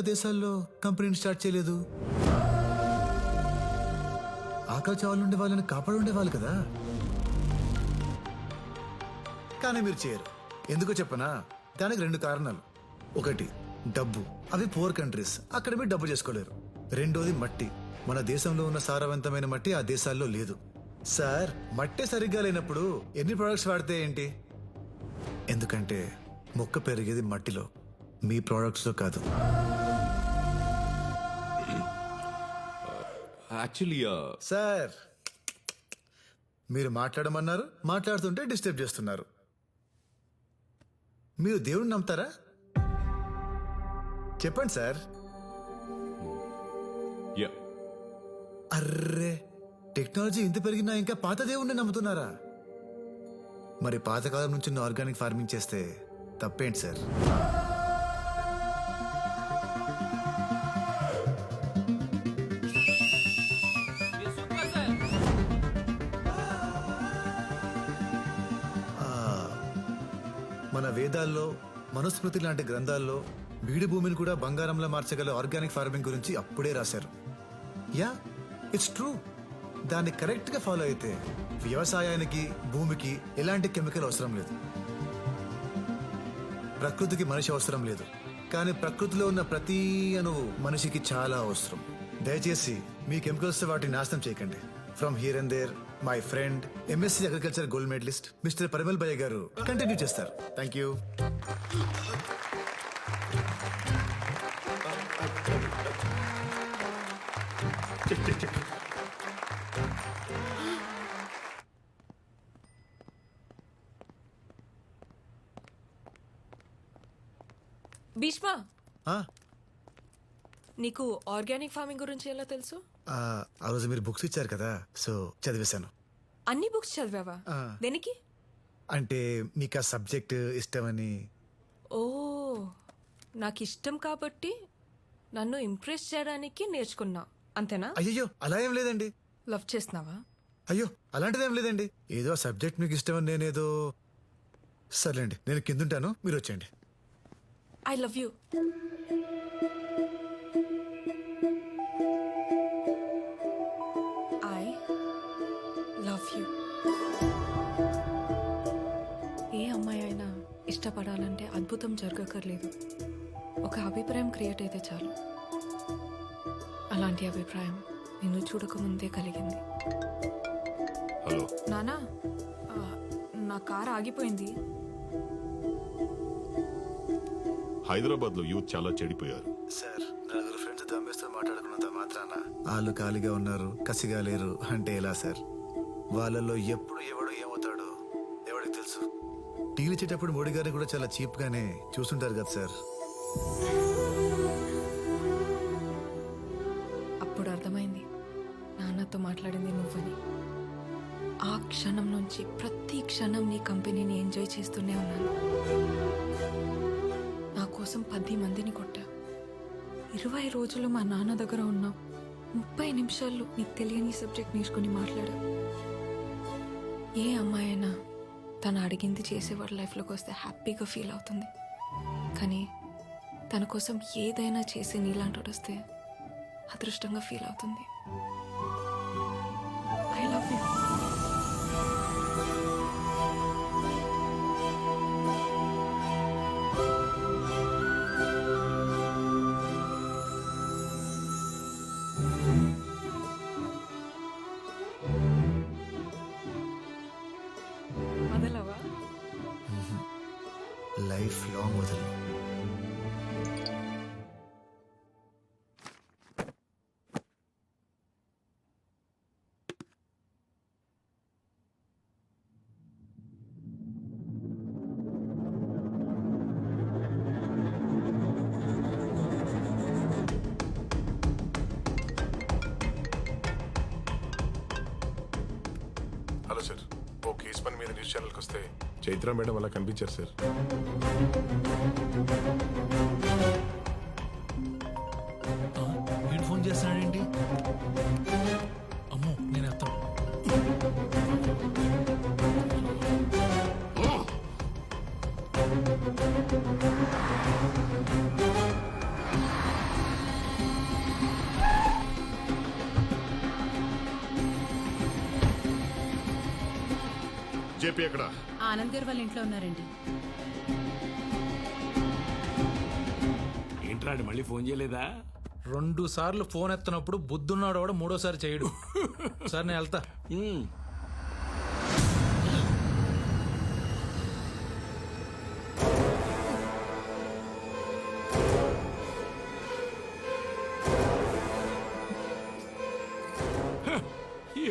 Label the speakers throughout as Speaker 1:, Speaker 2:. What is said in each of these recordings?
Speaker 1: దేశాల్లో కంపెనీని స్టార్ట్ చేయలేదు? ఆకలి చావులు ఉండే వాళ్ళని కాపాడు ఉండేవాళ్ళు కదా. కానీ మీరు చేయరు. ఎందుకో చెప్పనా? దానికి 2 కారణాలు. ఒకటి డబ్బు, అవి పూర్ కంట్రీస్, అక్కడ మీరు డబ్బు చేసుకోలేరు. రెండోది మట్టి, మన దేశంలో ఉన్న సారవంతమైన మట్టి ఆ దేశాల్లో లేదు. సార్, మట్టే సరిగ్గా లేనప్పుడు ఎన్ని ప్రొడక్ట్స్ వాడితే ఏంటి? ఎందుకంటే మొక్క పెరిగేది మట్టిలో, మీ ప్రొడక్ట్స్లో కాదు.
Speaker 2: యాక్చువల్లీ
Speaker 1: సార్, మీరు మాట్లాడమన్నారు, మాట్లాడుతుంటే డిస్టర్బ్ చేస్తున్నారు. మీరు దేవుడిని నమ్ముతారా? చెప్పండి సార్.
Speaker 2: యా
Speaker 1: అర్రే, టెక్నాలజీ ఇంత పెరిగినా ఇంకా పాత దేవుణ్ణి నమ్ముతున్నారా? మరి పాతకాలం నుంచి ఆర్గానిక్ ఫార్మింగ్ చేస్తే తప్పేంటి సార్? మన వేదాల్లో, మనుస్మృతి లాంటి గ్రంథాల్లో బీడు భూమిని కూడా బంగారంలో మార్చగల ఆర్గానిక్ ఫార్మింగ్ గురించి అప్పుడే రాశారు. Yeah, it's true. దాన్ని కరెక్ట్ గా ఫాలో అయితే వ్యవసాయానికి, భూమికి ఎలాంటి కెమికల్ అవసరం లేదు. ప్రకృతికి మనిషి అవసరం లేదు. కానీ ప్రకృతిలో ఉన్న ప్రతి అణువు మనిషికి చాలా అవసరం. దయచేసి మీ కెమికల్స్ వాటిని నాశనం చేయకండి. From here and there, my friend MSc agriculture gold medalist mister Parimal భయ్య గారు కంటిన్యూ చేస్తారు. Thank you.
Speaker 3: భీష్మ,
Speaker 1: ఆ
Speaker 3: నీకు ఆర్గానిక్ ఫార్మింగ్ గురించి ఎలా తెలుసు?
Speaker 1: ఆ రోజు మీరు బుక్స్ ఇచ్చారు కదా, సో చదివేశాను.
Speaker 3: అన్ని బుక్స్ చదివావా?
Speaker 1: ఆ.
Speaker 3: దేనికి?
Speaker 1: అంటే మీకు ఆ సబ్జెక్ట్ ఇష్టమని.
Speaker 3: ఓ, నాకు ఇష్టం కాబట్టి నన్ను ఇంప్రెస్ చేయడానికి నేర్చుకున్నా, అంతేనా?
Speaker 1: అయ్యో, అలా ఏం లేదండి.
Speaker 3: లవ్ చేస్తున్నావా?
Speaker 1: అయ్యో, అలాంటిదేం లేదండి. ఏదో ఆ సబ్జెక్ట్ మీకు ఇష్టమని నేనేదో. సర్లేండి, నేను కిందుంటాను, మీరు వచ్చేయండి.
Speaker 3: I love you. I love you. ఏ అమ్మాయి అయినా ఇష్టపడాలంటే అద్భుతం జరగక్కర్లేదు, ఒక అభిప్రాయం క్రియేట్ అయితే చాలు. అలాంటి అభిప్రాయం నిన్ను చూడకముందే కలిగింది.
Speaker 2: హలో
Speaker 3: నానా, నా కార్ ఆగిపోయింది.
Speaker 2: హైదరాబాద్ లో యూత్ చాలా చెడిపోయారు.
Speaker 1: సార్, నలుగురు ఫ్రెండ్స్ దమ్మేస్తూ మాట్లాడుకున్నంత మాత్రాన వాళ్ళు ఖాళీగా ఉన్నారు, కసిగా లేరు అంటే ఎలా సార్? వాళ్ళల్లో ఎప్పుడు ఎవడు ఏమవుతాడో ఎవడికి తెలుసు. టీలు ఇచ్చేటప్పుడు మోడీ గారిని కూడా చాలా చీప్ గానే చూస్తుంటారు కదా సార్.
Speaker 3: అప్పుడు అర్థమైంది నాన్నతో మాట్లాడింది నువ్వని. ఆ క్షణం నుంచి ప్రతి క్షణం నీ కంపెనీని ఎంజాయ్ చేస్తూనే ఉన్నాను. నా కోసం 10 మందిని కొట్టా. 20 రోజులు మా నాన్న దగ్గర ఉన్నావు. 30 నిమిషాల్లో నీకు తెలియని సబ్జెక్ట్ నేర్చుకుని మాట్లాడా. ఏ అమ్మాయి అయినా తను అడిగింది చేసేవాడు లైఫ్లోకి వస్తే హ్యాపీగా ఫీల్ అవుతుంది. కానీ తన కోసం ఏదైనా చేసి నీలాంటి వస్తే అదృష్టంగా ఫీల్ అవుతుంది. I love you. వదలవా?
Speaker 1: లైఫ్ లాంగ్ వదలు.
Speaker 4: హలో సార్, ఓ కేసు పని మీద న్యూస్ ఛానల్కి వస్తే చైత్ర మేడం అలా కనిపించారు సార్.
Speaker 5: వీడు ఫోన్ చేస్తున్నాడేంటి? అమ్మో, నేను ఎత్తాను.
Speaker 2: జేపీ ఎక్కడ?
Speaker 5: ఆనంద్ గారు వాళ్ళ ఇంట్లో ఉన్నారండి.
Speaker 6: ఏంట్రాడు మళ్ళీ ఫోన్ చేయలేదా?
Speaker 7: 2 సార్లు ఫోన్ ఎత్తనప్పుడు బుద్ధున్నాడు కూడా 3ఓసారి చేయడు. సార్ నేను వెళ్తా.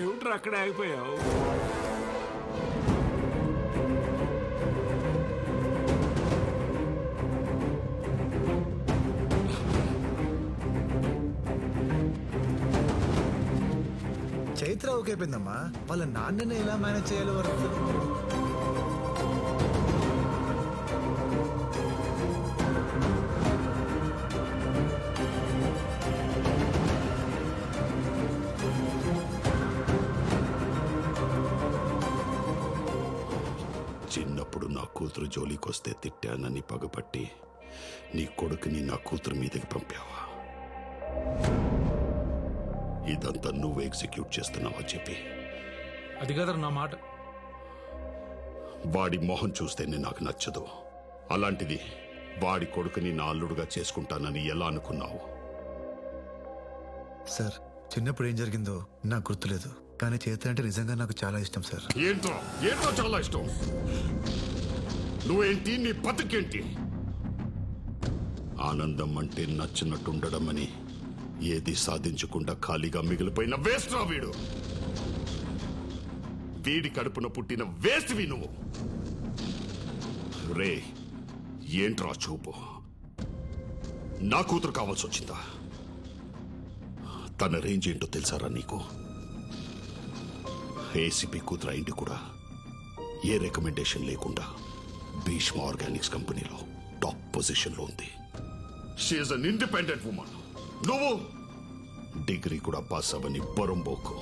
Speaker 6: ఏమిట్రా అక్కడ ఆగిపోయావు?
Speaker 1: చైత్ర ఓకే అయిపోయిందమ్మా. వాళ్ళ నాన్నని ఎలా మేనేజ్ చేయాలో వరకు
Speaker 2: చిన్నప్పుడు నా కూతురు జోలికొస్తే తిట్టానని పగపట్టి నీ కొడుకుని నా కూతురు మీదకి పంపావా? ఇదంతా నువ్వు ఎగ్జిక్యూట్ చేస్తున్నావా చెప్పి?
Speaker 7: అది కదరా నా మాట.
Speaker 2: వాడి మొహం చూస్తేనే నాకు నచ్చదు. అలాంటిది వాడి కొడుకుని నా అల్లుడుగా చేసుకుంటానని ఎలా అనుకున్నావు?
Speaker 1: సార్ చిన్నప్పుడు ఏం జరిగిందో నాకు గుర్తులేదు, కానీ చైత్ర అంటే నిజంగా నాకు చాలా ఇష్టం సార్.
Speaker 2: ఏంటో ఏంటో చాలా ఇష్టం. నువ్వేంటి, నీ బతుకేంటి? ఆనందం అంటే నచ్చినట్టుండడం అని ఏది సాధించకుండా ఖాళీగా మిగిలిపోయిన వేస్ట్ రా వీడు. వీడి కడుపున పుట్టిన వేస్ట్వి నువ్వు. రే ఏంట్రా చూపు? నా కూతురు కావాల్సి వచ్చిందా? తన రేంజ్ ఏంటో తెలుసారా నీకు? ఏసీపీ కూతురు అయింది కూడా ఏ రికమెండేషన్ లేకుండా భీష్మ ఆర్గానిక్స్ కంపెనీలో టాప్ పొజిషన్ లో ఉంది. She's an independent woman. నువ్వు డిగ్రీ కూడా పాస్ అవ్వని బొరంబోకు.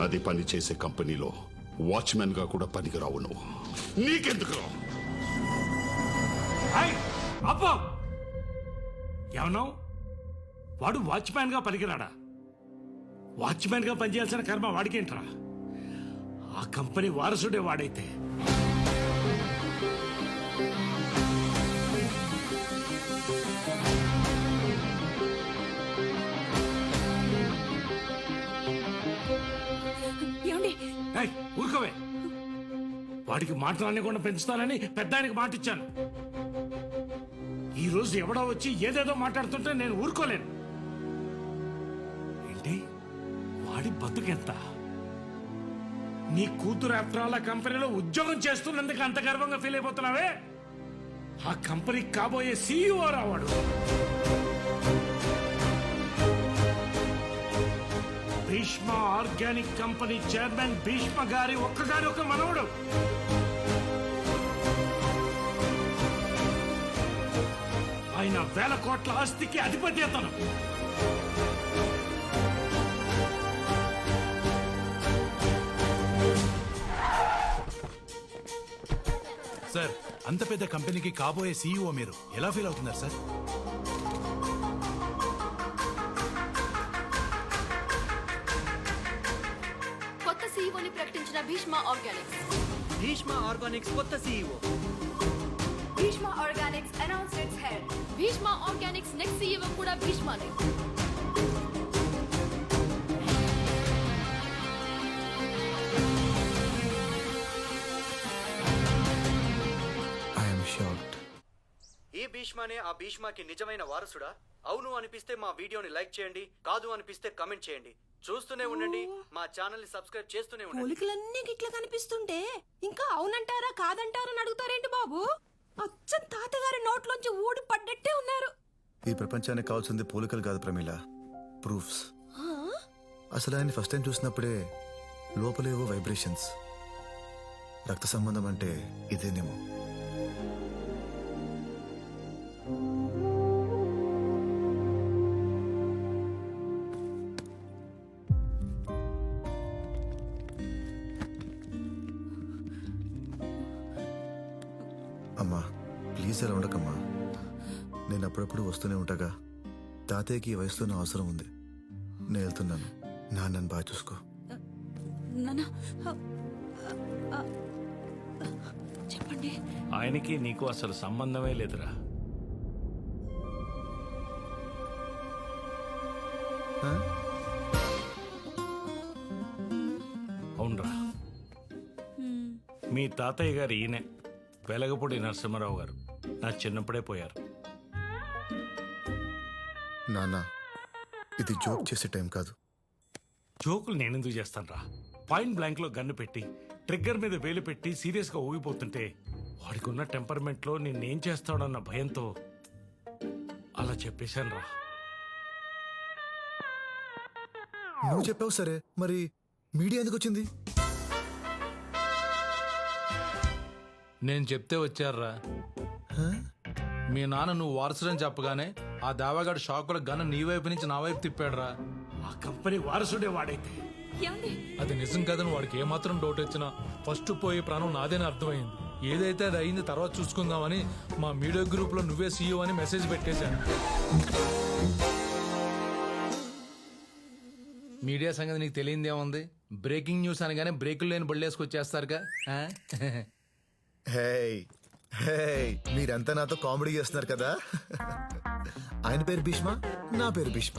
Speaker 2: అది పని చేసే కంపెనీలో వాచ్మెన్ గా కూడా పనికిరావు నువ్వు. నీకెందుకు రావు?
Speaker 6: అబ్బో ఏమన్నావు? వాడు వాచ్మ్యాన్ గా పనికిరాడా? వాచ్మ్యాన్ గా పనిచేయాల్సిన కర్మ వాడికేంట్రా? ఆ కంపెనీ వారసుడే వాడైతే. ఏయ్, ఊరుకోవే. వాడికి మాట్లాడకుండా పెంచుతానని పెద్ద ఆయనకి మాట ఇచ్చాను. ఈ రోజు ఎవడో వచ్చి ఏదేదో మాట్లాడుతుంటే నేను ఊరుకోలేను. ఏంటి వాడి బతుకెంత? నీ కూతురు ఆఫ్టర్ ఆల్ ఆ కంపెనీలో ఉద్యోగం చేస్తున్నందుకు అంత గర్వంగా ఫీల్ అయిపోతున్నావే? ఆ కంపెనీకి కాబోయే సీఈఓ రావాడు. Bhishma organic company chairman Bhishma గారి ఒక్కగారి ఒక మనవడు. ఆయన 1000 కోట్ల ఆస్తికి అధిపతి అతను.
Speaker 8: సార్ అంత పెద్ద కంపెనీకి కాబోయే సీఈఓ మీరు ఎలా ఫీల్ అవుతున్నారు సార్?
Speaker 9: కొత్త సీఈఓని ప్రకటించిన భీష్మ ఆర్గానిక్స్.
Speaker 10: భీష్మ ఆర్గానిక్స్ కొత్త CEO.
Speaker 9: Bhishma organics announced its head. Bhishma organics next CEO కూడా భీష్మనే.
Speaker 1: I'm shocked.
Speaker 10: ఈ భీష్మనే ఆ భీష్మకి నిజమైన వారసుడా? అవును అనిపిస్తే మా వీడియోని లైక్ చేయండి, కాదు అనిపిస్తే కమెంట్ చేయండి. చూస్తూనే ఉండండి, మా ఛానల్ ని సబ్స్క్రైబ్ చేస్తూనే ఉండండి.
Speaker 5: పోలికలన్నీ గిట్ల కనిపిస్తుంటే ఇంకా అవునంటారా కాదంటారా అని అడుగుతారేంటి బాబు? అచ్చం తాతగారి నోట్లోంచి ఊడి పడ్డట్టే ఉన్నారు.
Speaker 1: ఈ ప్రపంచానికి కావాల్సింది పోలికలు కాదు ప్రమీల, ప్రూఫ్స్. అసలు ఆయన ఫస్ట్ టైం చూసినప్పుడే లోపలేవో వైబ్రేషన్స్. రక్త సంబంధం అంటే ఇదేనేమో. అమ్మా ప్లీజ్ అలా ఉండకమ్మా. నేను అప్పుడప్పుడు వస్తూనే ఉంటాగా. తాతయ్యకి ఈ వయసులో నా అవసరం ఉంది. నేను వెళ్తున్నాను. నాన్నని బాగా చూసుకో.
Speaker 3: నాన్న
Speaker 5: చెప్పండి.
Speaker 6: ఆయనకి నీకు అసలు సంబంధమే లేదురా. అవునరా, మీ తాతయ్య గారు ఈయనే, వెలగపూడి నరసింహారావు గారు. నా చిన్నప్పుడే పోయారు.
Speaker 1: నాన్న, ఇది జోక్ చేసే టైం కాదు.
Speaker 6: జోకులు నేనెందుకు చేస్తాను రా? పాయింట్ బ్లాంక్ లో గన్ను పెట్టి ట్రిగ్గర్ మీద వేలు పెట్టి సీరియస్ గా ఊగిపోతుంటే వాడికి ఉన్న టెంపర్మెంట్ లో నిన్నేం చేస్తాడన్న భయంతో అలా చెప్పేశాను రా.
Speaker 1: నువ్వు చెప్పావు సరే, మరి మీడియా ఎందుకు వచ్చింది?
Speaker 7: నేను చెప్తే వచ్చారా? మీ నాన్న నువ్వు వారసుడని చెప్పగానే ఆ దావాగాడు షాకుల గన్న నీ వైపు నుంచి నా వైపు తిప్పాడురా.
Speaker 6: ఆ కంపెనీ వారసుడే వాడైతే
Speaker 3: ఏమండి?
Speaker 7: అది నిజం కాదని వాడికి ఏమాత్రం డౌట్ వచ్చినా ఫస్ట్ పోయే ప్రాణం నాదేని అర్థమైంది. ఏదైతే అది అయింది తర్వాత చూసుకుందామని మా మీడియా గ్రూప్ లో నువ్వే సీఈఓ అని మెసేజ్ పెట్టేశాను. మీడియా సంగతి నీకు తెలియంది ఏముంది? బ్రేకింగ్ న్యూస్ అనగానే బ్రేకులు లేని బళ్ళేసుకొచ్చేస్తారుగా.
Speaker 1: హే హే, మీరంతా నాతో కామెడీ చేస్తున్నారు కదా. ఆయన పేరు భీష్మ, నా పేరు భీష్మ.